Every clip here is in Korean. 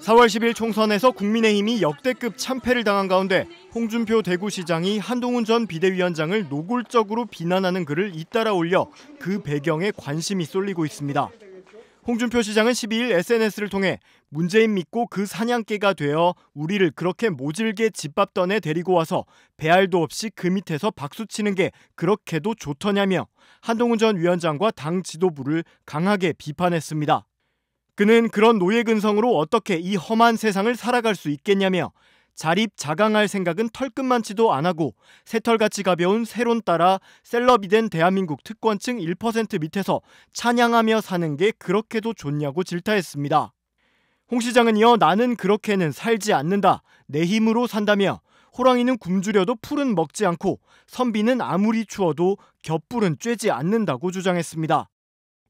4월 10일 총선에서 국민의힘이 역대급 참패를 당한 가운데 홍준표 대구시장이 한동훈 전 비대위원장을 노골적으로 비난하는 글을 잇따라 올려 그 배경에 관심이 쏠리고 있습니다. 홍준표 시장은 12일 SNS를 통해 문재인 믿고 그 사냥개가 되어 우리를 그렇게 모질게 짓밟던 애 데리고 와서 배알도 없이 그 밑에서 박수치는 게 그렇게도 좋더냐며 한동훈 전 위원장과 당 지도부를 강하게 비판했습니다. 그는 그런 노예근성으로 어떻게 이 험한 세상을 살아갈 수 있겠냐며 자립자강할 생각은 털끝만치도 안 하고 새털같이 가벼운 세론 따라 셀럽이 된 대한민국 특권층 1% 밑에서 찬양하며 사는 게 그렇게도 좋냐고 질타했습니다. 홍 시장은 이어 나는 그렇게는 살지 않는다. 내 힘으로 산다며 호랑이는 굶주려도 풀은 먹지 않고 선비는 아무리 추워도 곁불은 쬐지 않는다고 주장했습니다.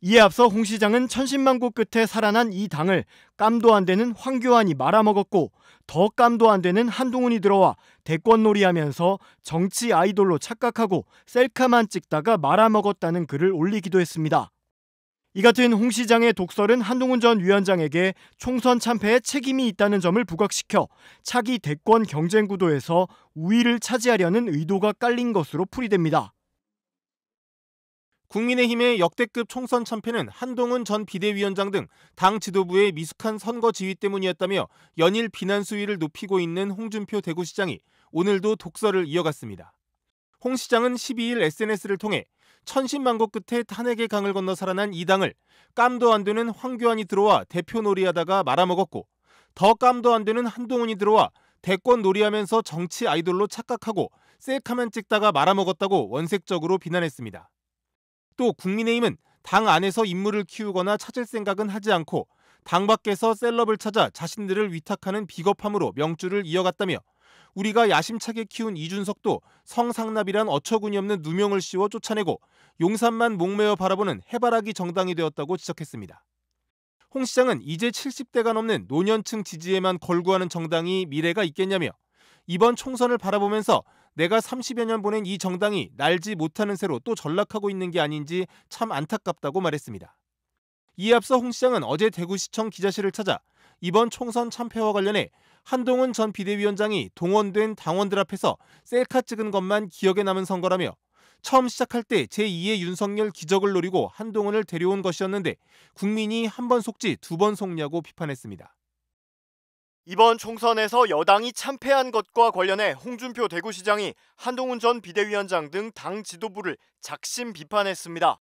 이에 앞서 홍 시장은 천신만고 끝에 살아난 이 당을 깜도 안 되는 황교안이 말아먹었고 더 깜도 안 되는 한동훈이 들어와 대권놀이하면서 정치 아이돌로 착각하고 셀카만 찍다가 말아먹었다는 글을 올리기도 했습니다. 이 같은 홍 시장의 독설은 한동훈 전 위원장에게 총선 참패에 책임이 있다는 점을 부각시켜 차기 대권 경쟁 구도에서 우위를 차지하려는 의도가 깔린 것으로 풀이됩니다. 국민의힘의 역대급 총선 참패는 한동훈 전 비대위원장 등 당 지도부의 미숙한 선거 지휘 때문이었다며 연일 비난 수위를 높이고 있는 홍준표 대구시장이 오늘도 독설을 이어갔습니다. 홍 시장은 12일 SNS를 통해 천신만고 끝에 탄핵의 강을 건너 살아난 이 당을 깜도 안 되는 황교안이 들어와 대표 놀이하다가 말아먹었고 더 깜도 안 되는 한동훈이 들어와 대권 놀이하면서 정치 아이돌로 착각하고 셀카만 찍다가 말아먹었다고 원색적으로 비난했습니다. 또 국민의힘은 당 안에서 인물을 키우거나 찾을 생각은 하지 않고 당 밖에서 셀럽을 찾아 자신들을 위탁하는 비겁함으로 명주를 이어갔다며 우리가 야심차게 키운 이준석도 성상납이란 어처구니없는 누명을 씌워 쫓아내고 용산만 목매어 바라보는 해바라기 정당이 되었다고 지적했습니다. 홍 시장은 이제 70대가 넘는 노년층 지지에만 걸구하는 정당이 미래가 있겠냐며 이번 총선을 바라보면서 내가 30여 년 보낸 이 정당이 날지 못하는 새로 또 전락하고 있는 게 아닌지 참 안타깝다고 말했습니다. 이에 앞서 홍 시장은 어제 대구시청 기자실을 찾아 이번 총선 참패와 관련해 한동훈 전 비대위원장이 동원된 당원들 앞에서 셀카 찍은 것만 기억에 남은 선거라며 처음 시작할 때 제2의 윤석열 기적을 노리고 한동훈을 데려온 것이었는데 국민이 한 번 속지 두 번 속냐고 비판했습니다. 이번 총선에서 여당이 참패한 것과 관련해 홍준표 대구시장이 한동훈 전 비대위원장 등 당 지도부를 작심 비판했습니다.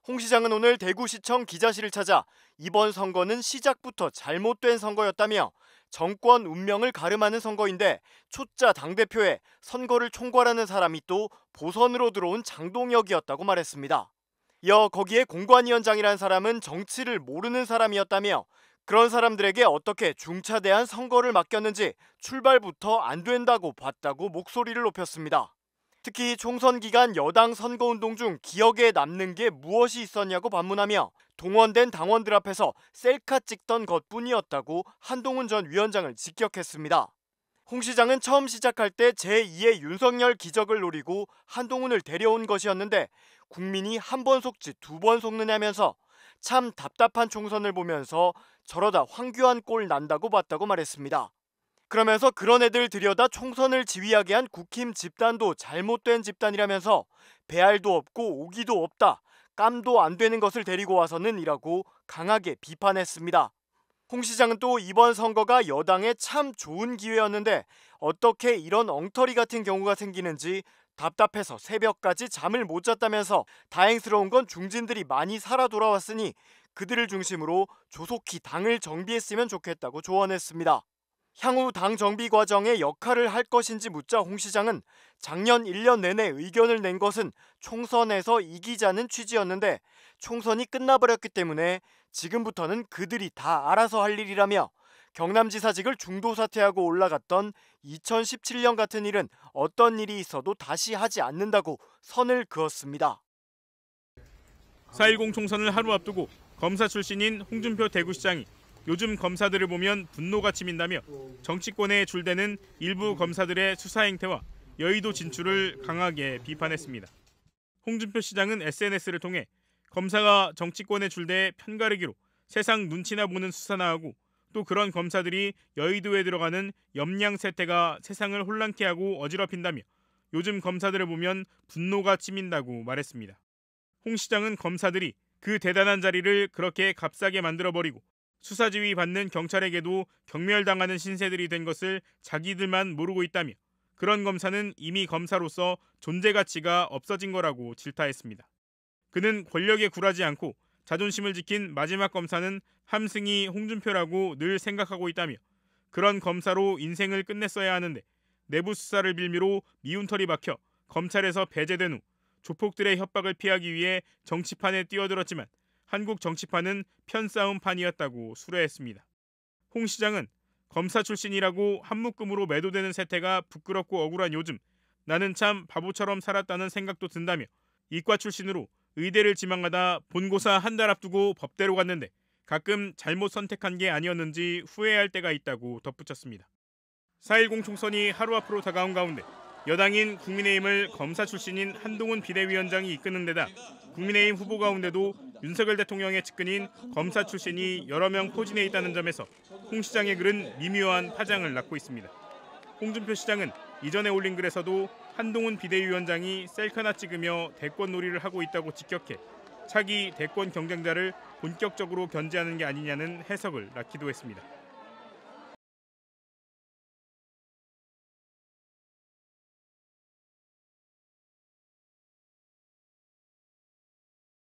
홍 시장은 오늘 대구시청 기자실을 찾아 이번 선거는 시작부터 잘못된 선거였다며 정권 운명을 가름하는 선거인데 초짜 당대표에 선거를 총괄하는 사람이 또 보선으로 들어온 장동혁이었다고 말했습니다. 이어 거기에 공관위원장이란 사람은 정치를 모르는 사람이었다며 그런 사람들에게 어떻게 중차대한 선거를 맡겼는지 출발부터 안 된다고 봤다고 목소리를 높였습니다. 특히 총선 기간 여당 선거운동 중 기억에 남는 게 무엇이 있었냐고 반문하며 동원된 당원들 앞에서 셀카 찍던 것뿐이었다고 한동훈 전 위원장을 직격했습니다. 홍 시장은 처음 시작할 때 제2의 윤석열 기적을 노리고 한동훈을 데려온 것이었는데 국민이 한 번 속지 두 번 속느냐면서 참 답답한 총선을 보면서 저러다 황교안 꼴 난다고 봤다고 말했습니다. 그러면서 그런 애들 들여다 총선을 지휘하게 한 국힘 집단도 잘못된 집단이라면서 배알도 없고 오기도 없다. 깜도 안 되는 것을 데리고 와서는 이라고 강하게 비판했습니다. 홍 시장은 또 이번 선거가 여당에 참 좋은 기회였는데 어떻게 이런 엉터리 같은 경우가 생기는지 답답해서 새벽까지 잠을 못 잤다면서 다행스러운 건 중진들이 많이 살아 돌아왔으니 그들을 중심으로 조속히 당을 정비했으면 좋겠다고 조언했습니다. 향후 당 정비 과정에 역할을 할 것인지 묻자 홍 시장은 작년 1년 내내 의견을 낸 것은 총선에서 이기자는 취지였는데 총선이 끝나버렸기 때문에 지금부터는 그들이 다 알아서 할 일이라며 경남지사직을 중도 사퇴하고 올라갔던 2017년 같은 일은 어떤 일이 있어도 다시 하지 않는다고 선을 그었습니다. 4.10 총선을 하루 앞두고 검사 출신인 홍준표 대구시장이 요즘 검사들을 보면 분노가 치민다며 정치권에 줄대는 일부 검사들의 수사 행태와 여의도 진출을 강하게 비판했습니다. 홍준표 시장은 SNS를 통해 검사가 정치권에 줄대해 편가르기로 세상 눈치나 보는 수사나 하고 또 그런 검사들이 여의도에 들어가는 염량 세태가 세상을 혼란케 하고 어지럽힌다며 요즘 검사들을 보면 분노가 치민다고 말했습니다. 홍 시장은 검사들이 그 대단한 자리를 그렇게 값싸게 만들어버리고 수사지휘 받는 경찰에게도 경멸당하는 신세들이 된 것을 자기들만 모르고 있다며 그런 검사는 이미 검사로서 존재 가치가 없어진 거라고 질타했습니다. 그는 권력에 굴하지 않고 자존심을 지킨 마지막 검사는 함승희 홍준표라고 늘 생각하고 있다며 그런 검사로 인생을 끝냈어야 하는데 내부 수사를 빌미로 미운 털이 박혀 검찰에서 배제된 후 조폭들의 협박을 피하기 위해 정치판에 뛰어들었지만 한국 정치판은 편싸움판이었다고 수려했습니다. 홍 시장은 검사 출신이라고 한묶음으로 매도되는 세태가 부끄럽고 억울한 요즘 나는 참 바보처럼 살았다는 생각도 든다며 이과 출신으로 의대를 지망하다 본고사 한 달 앞두고 법대로 갔는데 가끔 잘못 선택한 게 아니었는지 후회할 때가 있다고 덧붙였습니다. 4.10 총선이 하루 앞으로 다가온 가운데 여당인 국민의힘을 검사 출신인 한동훈 비대위원장이 이끄는 데다 국민의힘 후보 가운데도 윤석열 대통령의 측근인 검사 출신이 여러 명 포진해 있다는 점에서 홍 시장의 글은 미묘한 파장을 낳고 있습니다. 홍준표 시장은 이전에 올린 글에서도 한동훈 비대위원장이 셀카나 찍으며 대권 놀이를 하고 있다고 직격해 차기 대권 경쟁자를 본격적으로 견제하는 게 아니냐는 해석을 낳기도 했습니다.